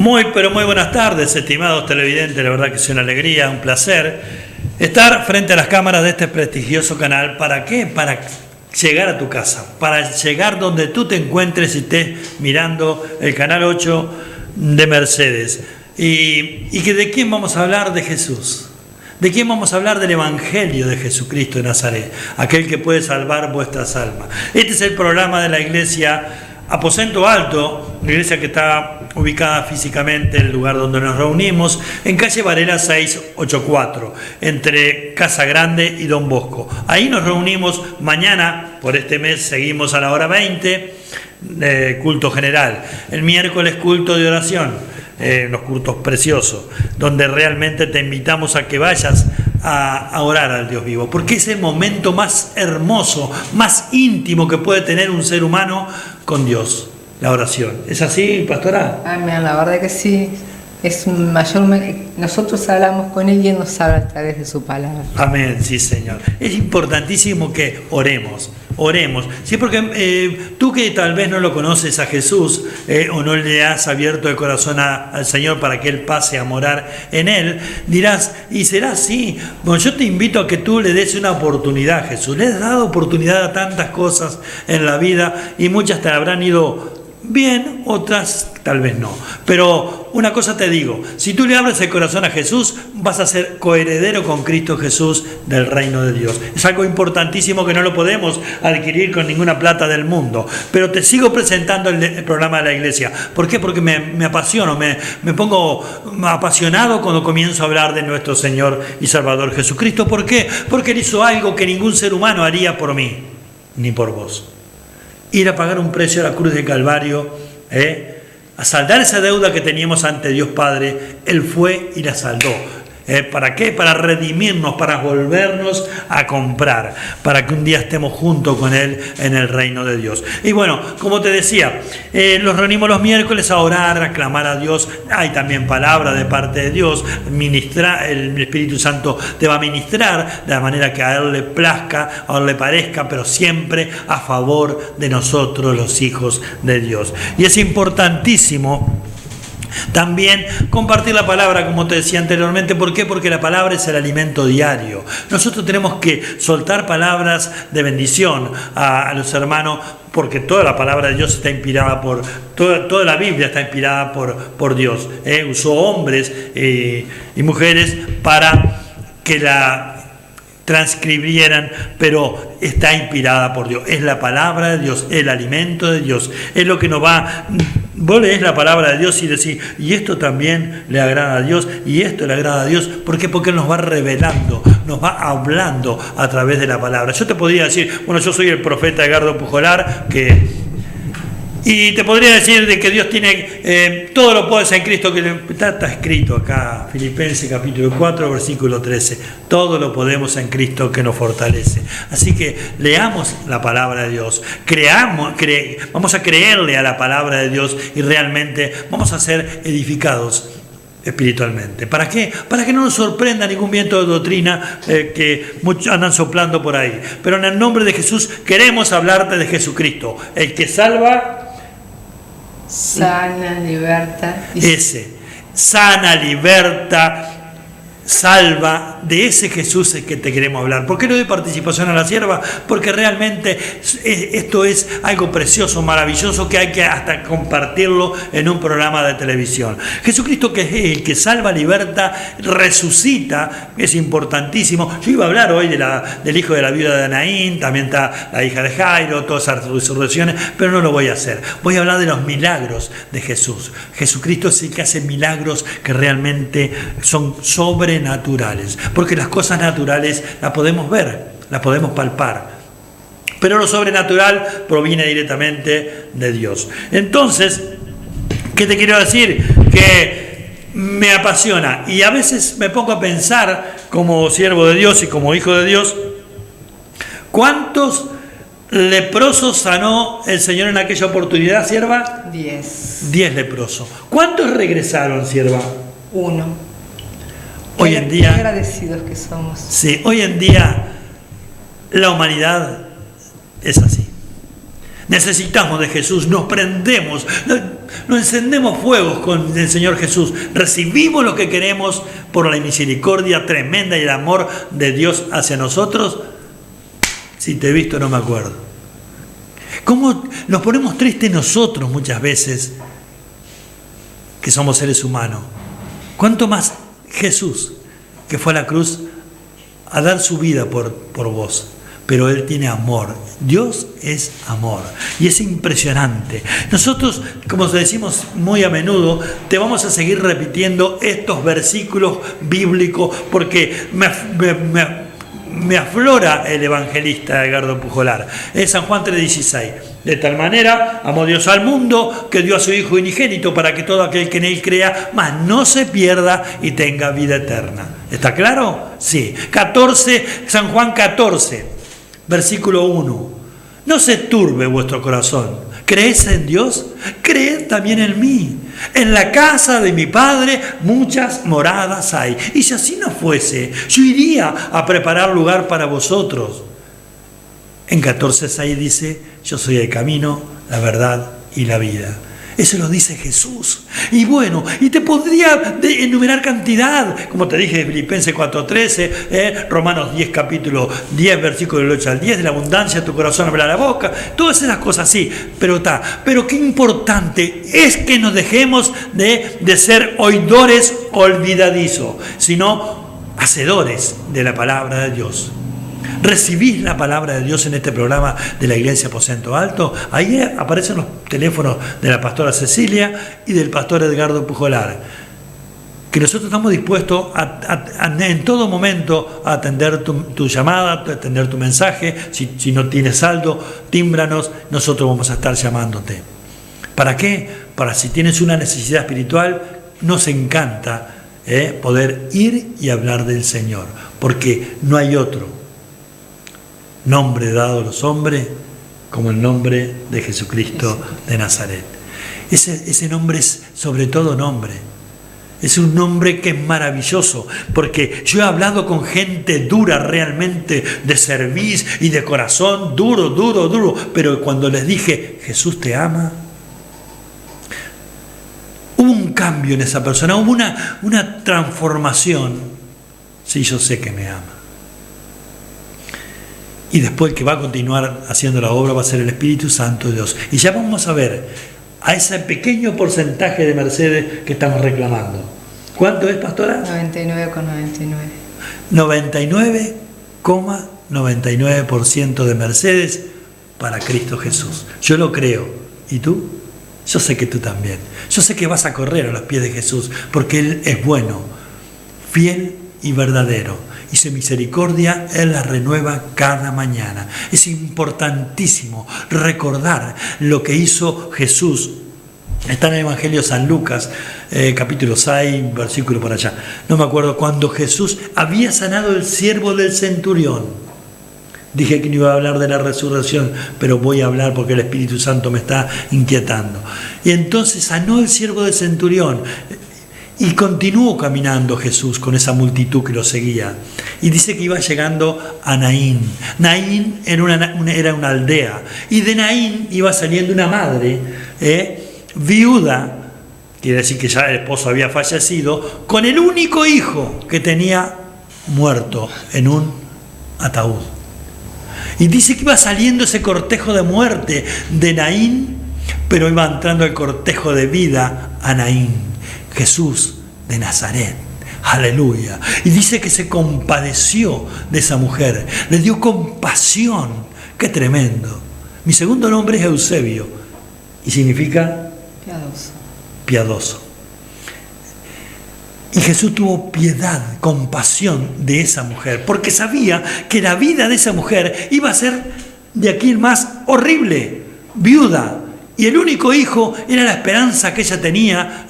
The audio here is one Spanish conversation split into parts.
Muy, pero muy buenas tardes, estimados televidentes. La verdad que es una alegría, un placer estar frente a las cámaras de este prestigioso canal. ¿Para qué? Para llegar a tu casa, para llegar donde tú te encuentres y estés mirando el canal 8 de Mercedes. ¿Y que de quién vamos a hablar? De Jesús. ¿De quién vamos a hablar? Del Evangelio de Jesucristo de Nazaret, aquel que puede salvar vuestras almas. Este es el programa de la iglesia Aposento Alto, la iglesia que está ubicada físicamente en el lugar donde nos reunimos, en calle Varela 684, entre Casa Grande y Don Bosco. Ahí nos reunimos mañana, por este mes seguimos a la hora 20, culto general. El miércoles culto de oración, unos cultos preciosos, donde realmente te invitamos a que vayas a orar al Dios vivo, porque es el momento más hermoso, más íntimo que puede tener un ser humano con Dios, la oración. ¿Es así, pastora? Amén, la verdad que sí. Es mayor, nosotros hablamos con Él y Él nos habla a través de su palabra. Amén, sí, Señor. Es importantísimo que oremos. Sí, porque tú que tal vez no lo conoces a Jesús o no le has abierto el corazón al Señor para que Él pase a morar en Él, dirás, ¿y será así? Bueno, yo te invito a que tú le des una oportunidad a Jesús. Le has dado oportunidad a tantas cosas en la vida y muchas te habrán ido bien, otras tal vez no. Pero una cosa te digo, si tú le abres el corazón a Jesús, vas a ser coheredero con Cristo Jesús del reino de Dios. Es algo importantísimo que no lo podemos adquirir con ninguna plata del mundo. Pero te sigo presentando el programa de la iglesia. ¿Por qué? Porque me apasiono, me pongo apasionado cuando comienzo a hablar de nuestro Señor y Salvador Jesucristo. ¿Por qué? Porque Él hizo algo que ningún ser humano haría por mí, ni por vos. Ir a pagar un precio a la cruz de Calvario, a saldar esa deuda que teníamos ante Dios Padre. Él fue y la saldó. ¿Para qué? Para redimirnos, para volvernos a comprar, para que un día estemos junto con Él en el reino de Dios. Y bueno, como te decía, nos reunimos los miércoles a orar, a clamar a Dios. Hay también palabra de parte de Dios. El Espíritu Santo te va a ministrar de la manera que a Él le plazca, a Él le parezca, pero siempre a favor de nosotros, los hijos de Dios. Y es importantísimo también compartir la palabra, como te decía anteriormente. ¿Por qué? Porque la palabra es el alimento diario. Nosotros tenemos que soltar palabras de bendición a los hermanos, porque toda la palabra de Dios está inspirada por, toda la Biblia está inspirada por Dios. Usó hombres y mujeres para que la transcribieran, pero está inspirada por Dios. Es la palabra de Dios, el alimento de Dios. Es lo que nos va... Vos lees la palabra de Dios y decís, y esto también le agrada a Dios, y esto le agrada a Dios. ¿Por qué? Porque Él nos va revelando, nos va hablando a través de la palabra. Yo te podría decir, bueno, yo soy el profeta Edgardo Pujolar, y te podría decir de que Dios tiene todo lo puede en Cristo, que está escrito acá, Filipenses capítulo 4, versículo 13. Todo lo podemos en Cristo que nos fortalece. Así que leamos la palabra de Dios, vamos a creerle a la palabra de Dios y realmente vamos a ser edificados espiritualmente. ¿Para qué? Para que no nos sorprenda ningún viento de doctrina que muchos andan soplando por ahí. Pero en el nombre de Jesús queremos hablarte de Jesucristo, el que salva, sana, liberta. Sana, liberta, salva. De ese Jesús es que te queremos hablar. ¿Por qué le doy participación a la sierva? Porque realmente esto es algo precioso, maravilloso, que hay que hasta compartirlo en un programa de televisión. Jesucristo, que es el que salva, liberta, resucita, es importantísimo. Yo iba a hablar hoy del hijo de la viuda de Naín, también está la hija de Jairo, todas esas resurrecciones, pero no lo voy a hacer. Voy a hablar de los milagros de Jesús. Jesucristo es el que hace milagros que realmente son sobrenaturales. Porque las cosas naturales las podemos ver, las podemos palpar, pero lo sobrenatural proviene directamente de Dios. Entonces, ¿qué te quiero decir? Que me apasiona y a veces me pongo a pensar, como siervo de Dios y como hijo de Dios, ¿cuántos leprosos sanó el Señor en aquella oportunidad, sierva? 10. 10 leprosos. ¿Cuántos regresaron, sierva? 1. Hoy en día, qué agradecidos que somos. Sí, hoy en día la humanidad es así. Necesitamos de Jesús, nos prendemos, nos encendemos fuegos con el Señor Jesús. Recibimos lo que queremos por la misericordia tremenda y el amor de Dios hacia nosotros. Si te he visto no me acuerdo. ¿Cómo nos ponemos tristes nosotros muchas veces que somos seres humanos? ¿Cuánto más Jesús, que fue a la cruz a dar su vida por vos? Pero Él tiene amor. Dios es amor. Y es impresionante. Nosotros, como decimos muy a menudo, te vamos a seguir repitiendo estos versículos bíblicos porque me aflora el evangelista Edgardo Pujolar. Es San Juan 3:16. De tal manera amó Dios al mundo que dio a su Hijo unigénito para que todo aquel que en Él crea, mas no se pierda y tenga vida eterna. ¿Está claro? Sí. San Juan 14. Versículo 1. No se turbe vuestro corazón. ¿Creéis en Dios? Creed también en mí. En la casa de mi Padre muchas moradas hay. Y si así no fuese, yo iría a preparar lugar para vosotros. En 14:6 dice, yo soy el camino, la verdad y la vida. Eso lo dice Jesús. Y bueno, y te podría enumerar cantidad, como te dije, Filipenses 4:13, Romanos 10, capítulo 10, versículo del 8 al 10, de la abundancia de tu corazón habla la boca, todas esas cosas sí, pero qué importante es que nos dejemos de ser oidores olvidadizos, sino hacedores de la palabra de Dios. ¿Recibís la palabra de Dios en este programa de la Iglesia Aposento Alto? Ahí aparecen los teléfonos de la pastora Cecilia y del pastor Edgardo Pujolar, que nosotros estamos dispuestos en todo momento a atender tu llamada, a atender tu mensaje. Si no tienes saldo, tímbranos, nosotros vamos a estar llamándote. ¿Para qué? Para si tienes una necesidad espiritual, nos encanta poder ir y hablar del Señor, porque no hay otro nombre dado a los hombres como el nombre de Jesucristo de Nazaret. Ese nombre es sobre todo nombre. Es un nombre que es maravilloso, porque yo he hablado con gente dura realmente, de cerviz y de corazón, duro, pero cuando les dije, Jesús te ama, hubo un cambio en esa persona, hubo una transformación. Sí, yo sé que me ama. Y después el que va a continuar haciendo la obra va a ser el Espíritu Santo de Dios. Y ya vamos a ver a ese pequeño porcentaje de Mercedes que estamos reclamando. ¿Cuánto es, pastora? 99,99. 99,99% de Mercedes para Cristo Jesús. Yo lo creo. ¿Y tú? Yo sé que tú también. Yo sé que vas a correr a los pies de Jesús porque Él es bueno, fiel y verdadero. Y su misericordia Él la renueva cada mañana. Es importantísimo recordar lo que hizo Jesús. Está en el Evangelio de San Lucas, capítulo 6, versículo por allá. No me acuerdo, cuando Jesús había sanado el siervo del centurión. Dije que no iba a hablar de la resurrección, pero voy a hablar porque el Espíritu Santo me está inquietando. Y entonces sanó el siervo del centurión. Y continuó caminando Jesús con esa multitud que lo seguía. Y dice que iba llegando a Naín. Naín era una aldea. Y de Naín iba saliendo una madre, viuda, quiere decir que ya el esposo había fallecido, con el único hijo que tenía muerto en un ataúd. Y dice que iba saliendo ese cortejo de muerte de Naín, pero iba entrando el cortejo de vida a Naín. Jesús de Nazaret, aleluya. Y dice que se compadeció de esa mujer, le dio compasión. Qué tremendo. Mi segundo nombre es Eusebio y significa piadoso. Y Jesús tuvo piedad, compasión de esa mujer, porque sabía que la vida de esa mujer iba a ser de aquí en más horrible, viuda, y el único hijo era la esperanza que ella tenía,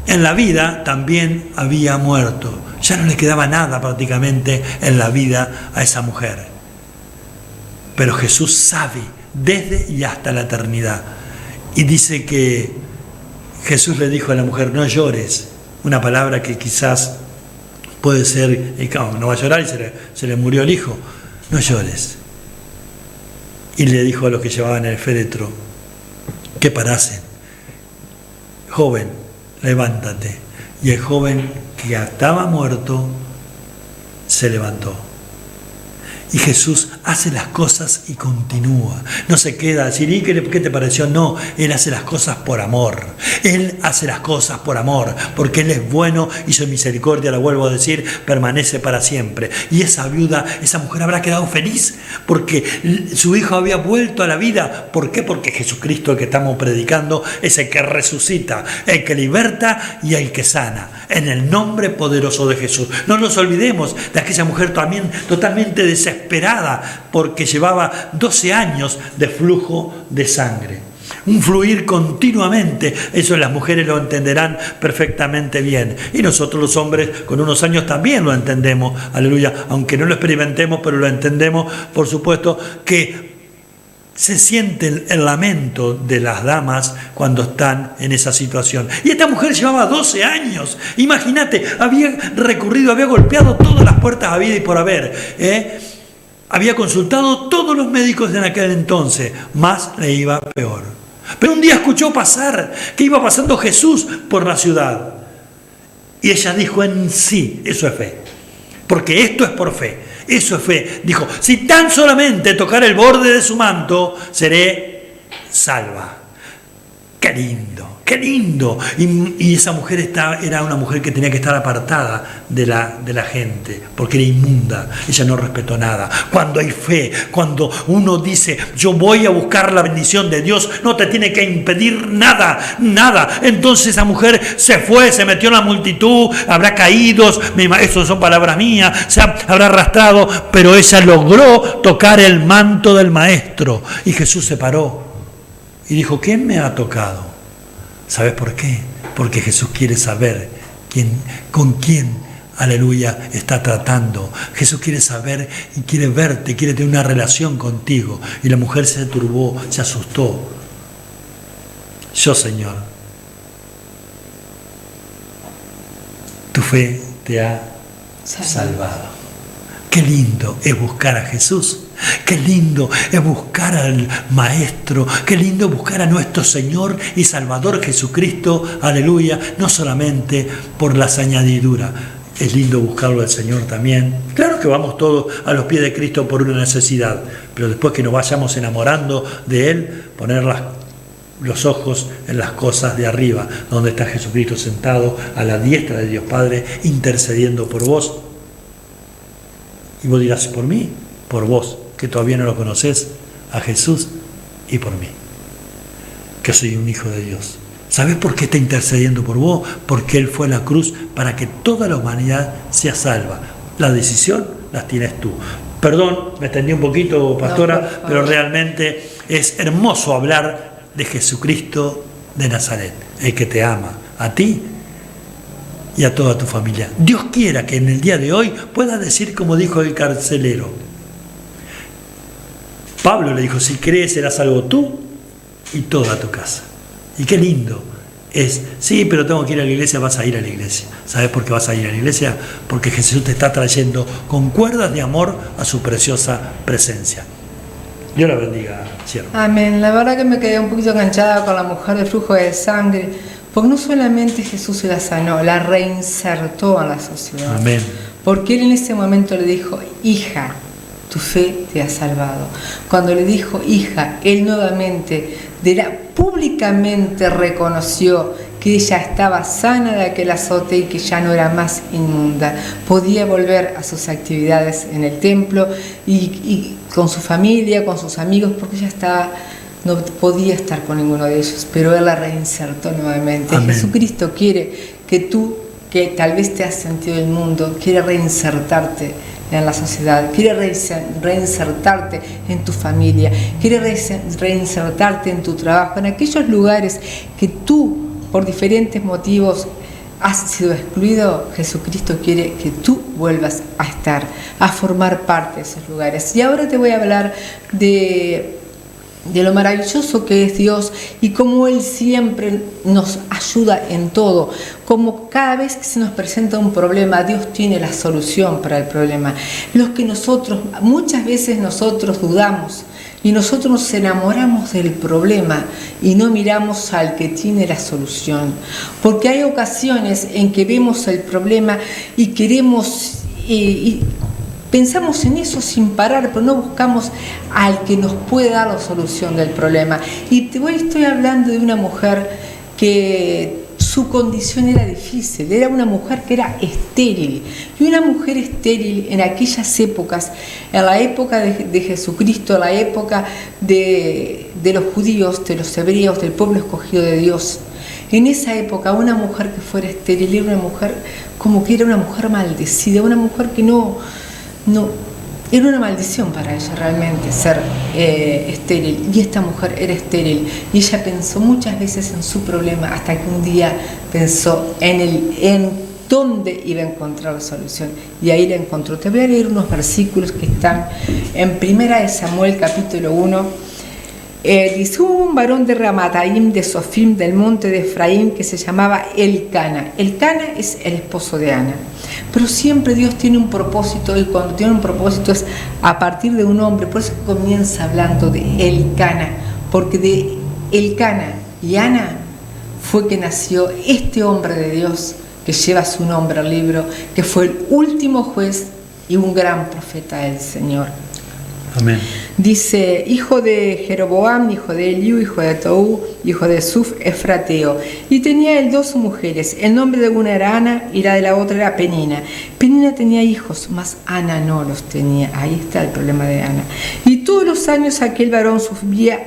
en la vida también había muerto. Ya no le quedaba nada prácticamente en la vida a esa mujer. Pero Jesús sabe desde y hasta la eternidad. Y dice que Jesús le dijo a la mujer, no llores. Una palabra que quizás puede ser, no va a llorar y se le murió el hijo. No llores. y le dijo a los que llevaban el féretro que parasen. Joven, levántate. Y el joven que estaba muerto se levantó. Y Jesús hace las cosas y continúa. No se queda a decir, ¿y qué te pareció? No, Él hace las cosas por amor. Él hace las cosas por amor, porque Él es bueno y su misericordia, lo vuelvo a decir, permanece para siempre. Y esa viuda, esa mujer habrá quedado feliz porque su hijo había vuelto a la vida. ¿Por qué? Porque Jesucristo, el que estamos predicando, es el que resucita, el que liberta y el que sana. En el nombre poderoso de Jesús. No nos olvidemos de aquella mujer también totalmente desesperada porque llevaba 12 años de flujo de sangre. Un fluir continuamente, eso las mujeres lo entenderán perfectamente bien. Y nosotros los hombres con unos años también lo entendemos, aleluya, aunque no lo experimentemos, pero lo entendemos, por supuesto, que se siente el lamento de las damas cuando están en esa situación. Y esta mujer llevaba 12 años. Imagínate, había recurrido, había golpeado todas las puertas a vida y por haber. Había consultado todos los médicos en aquel entonces, más le iba peor. Pero un día escuchó pasar que iba pasando Jesús por la ciudad. Y ella dijo en sí, eso es fe. Porque esto es por fe. Eso es fe. Dijo, si tan solamente tocar el borde de su manto, seré salva. ¡Qué lindo! ¡Qué lindo! Y esa mujer era una mujer que tenía que estar apartada de la gente, porque era inmunda. Ella no respetó nada. Cuando hay fe, cuando uno dice, yo voy a buscar la bendición de Dios, no te tiene que impedir nada, nada. Entonces esa mujer se fue, se metió en la multitud, habrá caído, eso son palabras mías, se habrá arrastrado, pero ella logró tocar el manto del Maestro. Y Jesús se paró y dijo, ¿quién me ha tocado? ¿Sabes por qué? Porque Jesús quiere saber con quién, aleluya, está tratando. Jesús quiere saber y quiere verte, quiere tener una relación contigo. Y la mujer se turbó, se asustó. Yo, Señor, tu fe te ha salvado. Qué lindo es buscar a Jesús. Qué lindo es buscar al Maestro, qué lindo buscar a nuestro Señor y Salvador Jesucristo, aleluya, no solamente por las añadiduras, es lindo buscarlo al Señor también. Claro que vamos todos a los pies de Cristo por una necesidad, pero después que nos vayamos enamorando de Él, poner los ojos en las cosas de arriba, donde está Jesucristo sentado a la diestra de Dios Padre, intercediendo por vos. Y vos dirás, por mí, por vos, que todavía no lo conoces, a Jesús y por mí, que soy un hijo de Dios. ¿Sabes por qué está intercediendo por vos? Porque Él fue a la cruz para que toda la humanidad sea salva. La decisión las tienes tú. Perdón, me extendí un poquito, pastora, no, pero realmente es hermoso hablar de Jesucristo de Nazaret, el que te ama, a ti y a toda tu familia. Dios quiera que en el día de hoy puedas decir como dijo el carcelero. Pablo le dijo, si crees serás salvo tú y toda tu casa. Y qué lindo es, sí, pero tengo que ir a la iglesia, vas a ir a la iglesia. ¿Sabes por qué vas a ir a la iglesia? Porque Jesús te está trayendo con cuerdas de amor a su preciosa presencia. Dios la bendiga, siervo. Amén. La verdad que me quedé un poquito enganchada con la mujer de flujo de sangre, porque no solamente Jesús la sanó, la reinsertó en la sociedad. Amén. Porque Él en ese momento le dijo, hija, tu fe te ha salvado. Cuando le dijo hija, Él nuevamente públicamente reconoció que ella estaba sana de aquel azote y que ya no era más inmunda. Podía volver a sus actividades en el templo y con su familia, con sus amigos, porque ella no podía estar con ninguno de ellos, pero Él la reinsertó nuevamente. Amén. Jesucristo quiere que tú, que tal vez te has sentido del mundo, quiere reinsertarte en la sociedad, quiere reinsertarte en tu familia, quiere reinsertarte en tu trabajo, en aquellos lugares que tú, por diferentes motivos, has sido excluido. Jesucristo quiere que tú vuelvas a estar, a formar parte de esos lugares. Y ahora te voy a hablar de lo maravilloso que es Dios y cómo Él siempre nos ayuda en todo, como cada vez que se nos presenta un problema, Dios tiene la solución para el problema. Muchas veces nosotros dudamos, Y nosotros nos enamoramos del problema y no miramos al que tiene la solución. Porque hay ocasiones en que vemos el problema y queremos, y pensamos en eso sin parar, pero no buscamos al que nos puede dar la solución del problema. Y estoy hablando de una mujer que su condición era difícil, era una mujer que era estéril. Y una mujer estéril en aquellas épocas, en la época de Jesucristo, en la época de los judíos, de los hebreos, del pueblo escogido de Dios, en esa época una mujer que fuera estéril era una mujer como que era una mujer maldecida, una mujer que no era una maldición para ella realmente ser estéril. Y esta mujer era estéril y ella pensó muchas veces en su problema hasta que un día pensó en dónde iba a encontrar la solución, y ahí la encontró. Te voy a leer unos versículos que están en 1 Samuel capítulo 1. Dice: hubo un varón de Ramataim, de Sofim, del monte de Efraín, que se llamaba Elcana. Elcana es el esposo de Ana. Pero siempre Dios tiene un propósito, y cuando tiene un propósito es a partir de un hombre. Por eso comienza hablando de Elcana, porque de Elcana y Ana fue que nació este hombre de Dios que lleva su nombre al libro, que fue el último juez y un gran profeta del Señor. Amén. Dice: hijo de Jeroboam, hijo de Eliú, hijo de Toú, hijo de Suf, efrateo. Y tenía él 2 mujeres. El nombre de una era Ana y la de la otra era Penina. Penina tenía hijos, mas Ana no los tenía. Ahí está el problema de Ana. Y todos los años aquel varón subía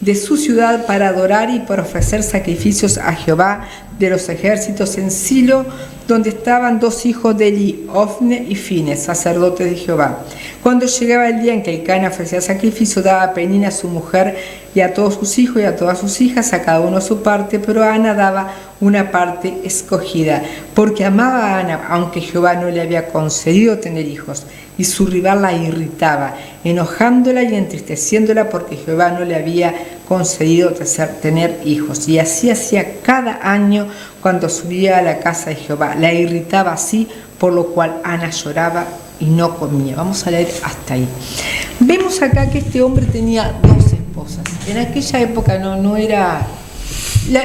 de su ciudad para adorar y para ofrecer sacrificios a Jehová de los ejércitos en Silo, donde estaban 2 hijos de Eli, Ofne y Fines, sacerdotes de Jehová. Cuando llegaba el día en que Elcana ofrecía sacrificio, daba a Penina a su mujer y a todos sus hijos y a todas sus hijas, a cada uno su parte, pero a Ana daba una parte escogida, porque amaba a Ana, aunque Jehová no le había concedido tener hijos, y su rival la irritaba, enojándola y entristeciéndola, porque Jehová no le había concedido tener hijos. Y así hacía cada año cuando subía a la casa de Jehová. La irritaba así, por lo cual Ana lloraba y no comía. Vamos a leer hasta ahí. Vemos acá que este hombre tenía 2 esposas. En aquella época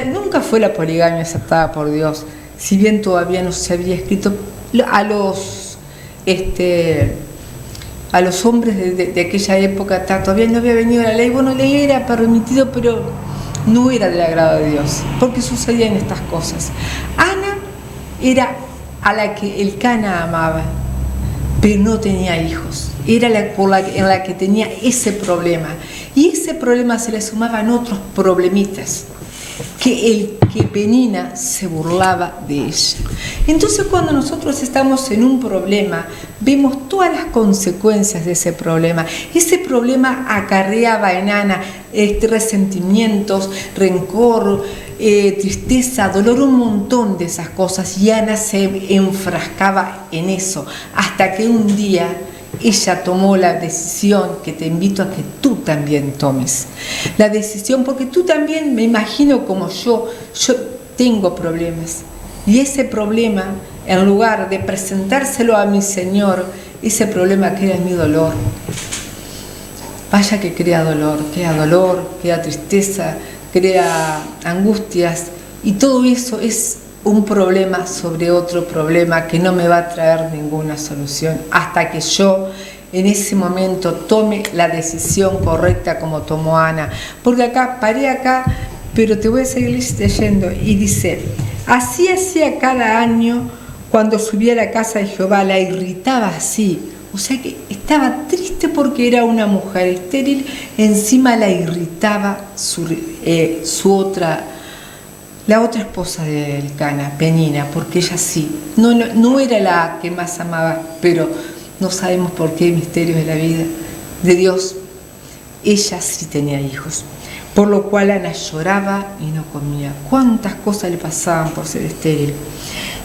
nunca fue la poligamia aceptada por Dios, si bien todavía no se había escrito a los hombres de aquella época, todavía no había venido la ley. Bueno, le era permitido, pero no era del agrado de Dios, porque sucedían estas cosas. Ana era a la que Elcana amaba, pero no tenía hijos. Era en la que tenía ese problema. Y ese problema se le sumaban otros problemitas, que Penina se burlaba de ella. Entonces, cuando nosotros estamos en un problema, vemos todas las consecuencias de ese problema. Ese problema acarreaba en Ana resentimientos, rencor, tristeza, dolor, un montón de esas cosas, y Ana se enfrascaba en eso, hasta que un día ella tomó la decisión que te invito a que tú también tomes. La decisión, porque tú también, me imagino como yo tengo problemas. Y ese problema, en lugar de presentárselo a mi Señor, ese problema crea en mi dolor. Vaya que crea dolor, crea tristeza, crea angustias. Y todo eso es un problema sobre otro problema que no me va a traer ninguna solución hasta que yo en ese momento tome la decisión correcta como tomó Ana. Porque paré acá, pero te voy a seguir leyendo. Y dice: así hacía cada año cuando subía a la casa de Jehová, la irritaba así. O sea que estaba triste porque era una mujer estéril, encima la irritaba la otra esposa de Elcana, Penina, porque ella sí, no era la que más amaba, pero no sabemos por qué, misterios de la vida de Dios, ella sí tenía hijos. Por lo cual Ana lloraba y no comía. ¿Cuántas cosas le pasaban por ser estéril?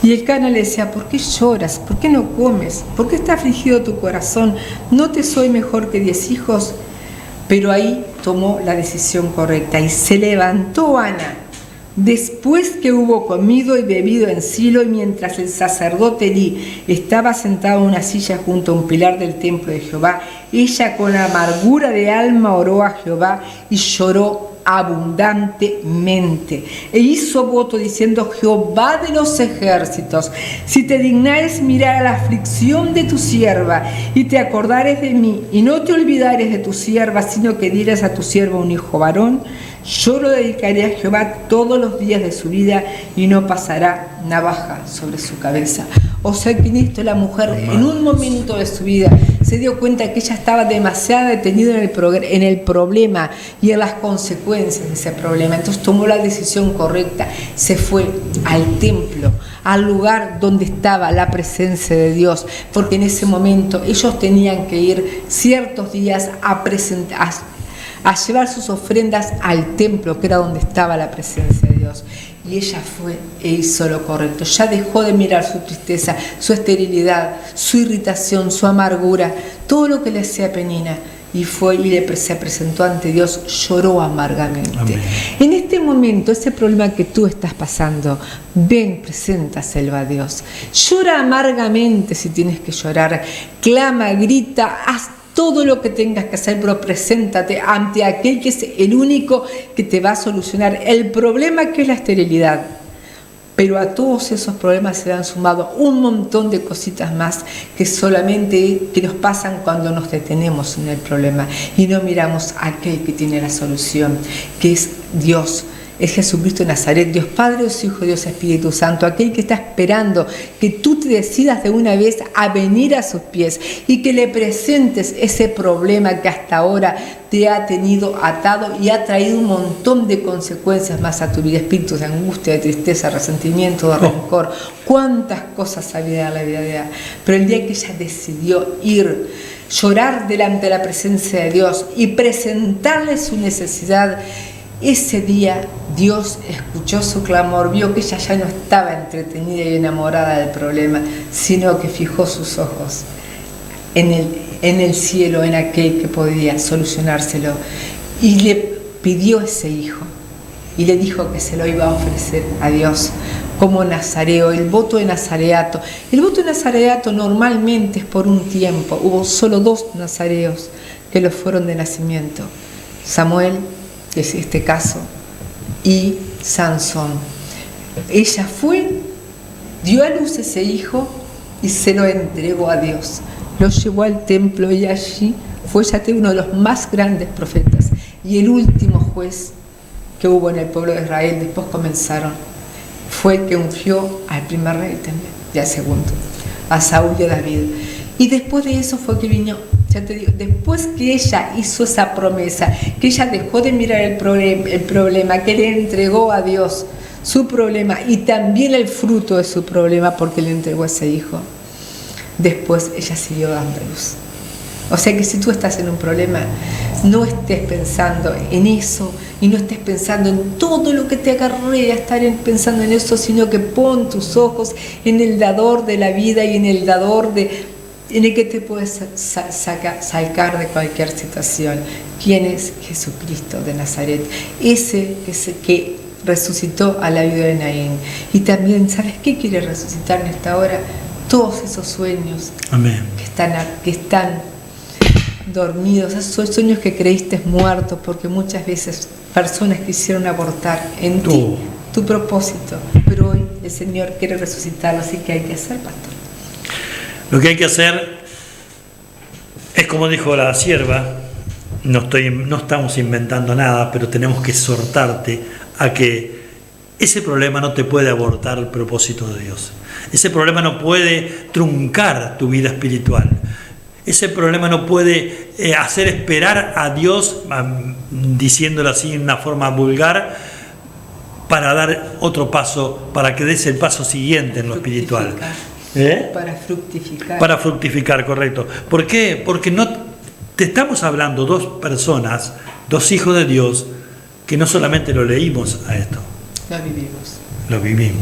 Y Elcana le decía: ¿por qué lloras? ¿Por qué no comes? ¿Por qué está afligido tu corazón? ¿No te soy mejor que 10 hijos? Pero ahí tomó la decisión correcta y se levantó Ana Después que hubo comido y bebido en Silo, y mientras el sacerdote Elí estaba sentado en una silla junto a un pilar del templo de Jehová, ella con amargura de alma oró a Jehová y lloró abundantemente, e hizo voto diciendo: Jehová de los ejércitos, si te dignares mirar a la aflicción de tu sierva y te acordares de mí y no te olvidares de tu sierva, sino que dieras a tu sierva un hijo varón, yo lo dedicaré a Jehová todos los días de su vida y no pasará navaja sobre su cabeza. O sea que en esto la mujer en un momento de su vida se dio cuenta que ella estaba demasiado detenida en el problema y en las consecuencias de ese problema. Entonces tomó la decisión correcta, se fue al templo, al lugar donde estaba la presencia de Dios, porque en ese momento ellos tenían que ir ciertos días a llevar sus ofrendas al templo, que era donde estaba la presencia de Dios. Y ella fue e hizo lo correcto. Ya dejó de mirar su tristeza, su esterilidad, su irritación, su amargura, todo lo que le hacía penina. Y fue y se presentó ante Dios, lloró amargamente. Amén. En este momento, ese problema que tú estás pasando, ven, preséntaselo a Dios. Llora amargamente si tienes que llorar. Clama, grita, haz todo lo que tengas que hacer, pero preséntate ante aquel que es el único que te va a solucionar el problema, que es la esterilidad. Pero a todos esos problemas se han sumado un montón de cositas más que solamente que nos pasan cuando nos detenemos en el problema y no miramos a aquel que tiene la solución, que es Dios. Es Jesucristo de Nazaret, Dios Padre, Dios Hijo, Dios Espíritu Santo, aquel que está esperando que tú te decidas de una vez a venir a sus pies y que le presentes ese problema que hasta ahora te ha tenido atado y ha traído un montón de consecuencias más a tu vida, espíritus de angustia, de tristeza, resentimiento, de rencor, cuántas cosas había en la vida de ella. Pero el día que ella decidió ir, llorar delante de la presencia de Dios y presentarle su necesidad, ese día Dios escuchó su clamor, vio que ella ya no estaba entretenida y enamorada del problema, sino que fijó sus ojos en el cielo, en aquel que podía solucionárselo, y le pidió ese hijo y le dijo que se lo iba a ofrecer a Dios como nazareo, el voto de nazareato. El voto de nazareato normalmente es por un tiempo. Hubo solo 2 nazareos que lo fueron de nacimiento: Samuel, que es este caso, y Sansón. Ella fue, dio a luz ese hijo y se lo entregó a Dios. Lo llevó al templo y allí fue ya uno de los más grandes profetas y el último juez que hubo en el pueblo de Israel. Después comenzaron, fue el que ungió al primer rey también y al segundo, a Saúl y a David. Y después de eso fue que vino, ya te digo, después que ella hizo esa promesa, que ella dejó de mirar el problema, que le entregó a Dios su problema y también el fruto de su problema, porque le entregó a ese hijo, después ella siguió dando luz. O sea que si tú estás en un problema, no estés pensando en eso y no estés pensando en todo lo que te acarrea estar pensando en eso, sino que pon tus ojos en el dador de la vida y en el dador en el que te puedes sacar de cualquier situación. ¿Quién es? Jesucristo de Nazaret, ese que resucitó a la viuda de Naín. Y también, ¿sabes qué quiere resucitar en esta hora? Todos esos sueños. Amén. que están dormidos, esos sueños que creíste muertos, porque muchas veces personas quisieron abortar en ti tu propósito, pero hoy el Señor quiere resucitarlo. Así que hay que hacer, pastor. Lo que hay que hacer es, como dijo la sierva, no estamos inventando nada, pero tenemos que exhortarte a que ese problema no te puede abortar el propósito de Dios. Ese problema no puede truncar tu vida espiritual. Ese problema no puede hacer esperar a Dios, diciéndolo así en una forma vulgar, para dar otro paso, para que des el paso siguiente en lo espiritual. Para fructificar. Para fructificar, correcto. ¿Por qué? Porque no te estamos hablando 2 personas, 2 hijos de Dios, que no solamente lo leímos a esto. Lo vivimos.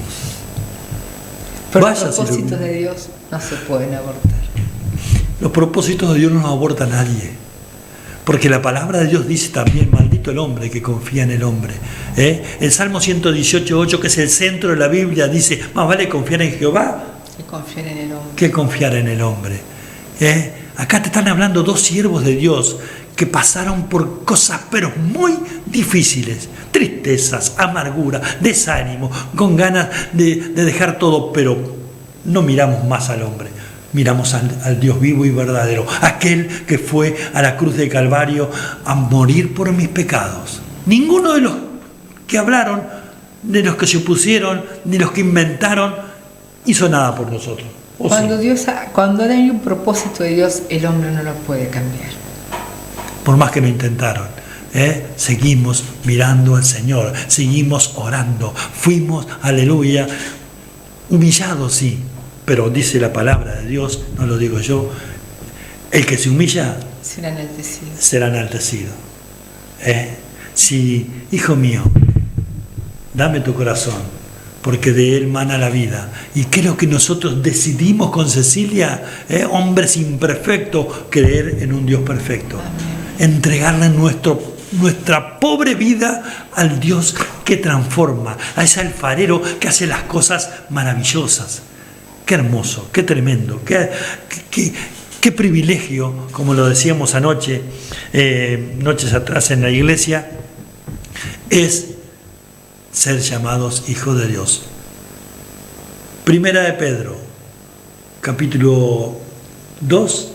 Pero los propósitos de Dios no se pueden abortar. Los propósitos de Dios no los aborta nadie. Porque la palabra de Dios dice también, maldito el hombre que confía en el hombre. El Salmo 118:8, que es el centro de la Biblia, dice, más vale confiar en Jehová que confiar en el hombre. Que confiar en el hombre. Acá te están hablando dos siervos de Dios que pasaron por cosas pero muy difíciles, tristezas, amargura, desánimo, con ganas de dejar todo, pero no miramos más al hombre, miramos al Dios vivo y verdadero, aquel que fue a la cruz de Calvario a morir por mis pecados. Ninguno de los que hablaron, de los que se opusieron, ni los que inventaron, hizo nada por nosotros. Cuando hay un propósito de Dios, el hombre no lo puede cambiar. Por más que lo intentaron, seguimos mirando al Señor, seguimos orando, fuimos, aleluya, humillados, sí, pero dice la palabra de Dios, no lo digo yo, el que se humilla será enaltecido. Sí, hijo mío, dame tu corazón, porque de él mana la vida. Y creo que nosotros decidimos con Cecilia, hombres imperfectos, creer en un Dios perfecto. Amén. Entregarle nuestra pobre vida al Dios que transforma, a ese alfarero que hace las cosas maravillosas. Qué hermoso, qué tremendo, qué privilegio, como lo decíamos anoche, noches atrás en la iglesia, es ser llamados hijos de Dios. Primera de Pedro, capítulo 2,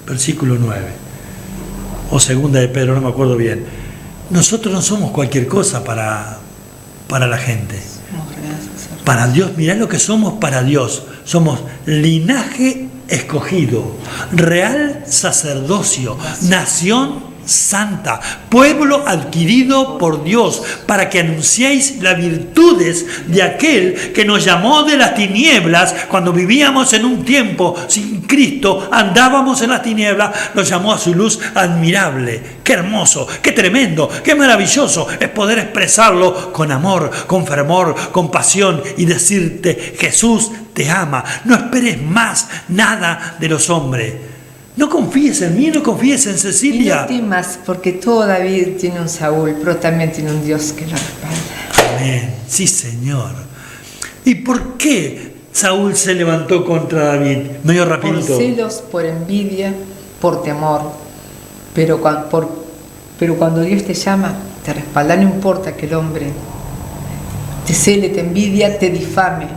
versículo 9. O segunda de Pedro, no me acuerdo bien. Nosotros no somos cualquier cosa para la gente. Para Dios, mirá lo que somos para Dios. Somos linaje escogido, real sacerdocio, nación santa, pueblo adquirido por Dios, para que anunciéis las virtudes de aquel que nos llamó de las tinieblas cuando vivíamos en un tiempo sin Cristo, andábamos en las tinieblas, nos llamó a su luz admirable. Qué hermoso, qué tremendo, qué maravilloso es poder expresarlo con amor, con fervor, con pasión y decirte: Jesús te ama. No esperes más nada de los hombres. No confíes en mí, no confíes en Cecilia. Y no temas, porque todo David tiene un Saúl, pero también tiene un Dios que lo respalda. Amén. Sí, Señor. ¿Y por qué Saúl se levantó contra David? Medio rapidito. Por celos, por envidia, por temor. Pero cuando Dios te llama, te respalda. No importa que el hombre te cele, te envidia, te difame,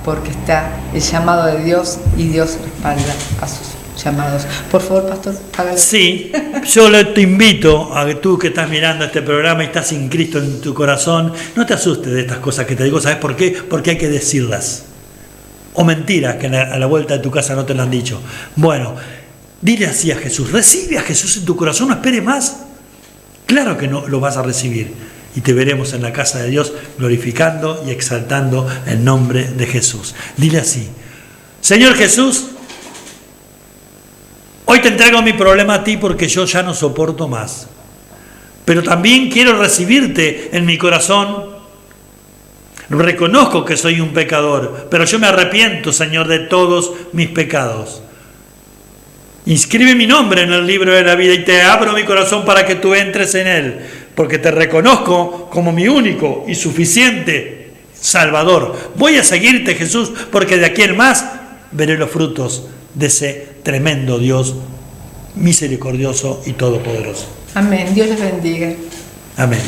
porque está el llamado de Dios y Dios respalda a sus llamados. Por favor, pastor, hágalo. Sí, yo te invito a que tú que estás mirando este programa y estás sin Cristo en tu corazón, no te asustes de estas cosas que te digo. ¿Sabes por qué? Porque hay que decirlas. O mentiras que a la vuelta de tu casa no te lo han dicho. Bueno, dile así a Jesús. Recibe a Jesús en tu corazón, no esperes más. Claro que no lo vas a recibir. Y te veremos en la casa de Dios glorificando y exaltando el nombre de Jesús. Dile así: Señor Jesús, hoy te entrego mi problema a ti porque yo ya no soporto más. Pero también quiero recibirte en mi corazón. Reconozco que soy un pecador, pero yo me arrepiento, Señor, de todos mis pecados. Inscribe mi nombre en el libro de la vida y te abro mi corazón para que tú entres en él, porque te reconozco como mi único y suficiente Salvador. Voy a seguirte, Jesús, porque de aquí en más veré los frutos de ese tremendo Dios misericordioso y todopoderoso. Amén. Dios les bendiga. Amén.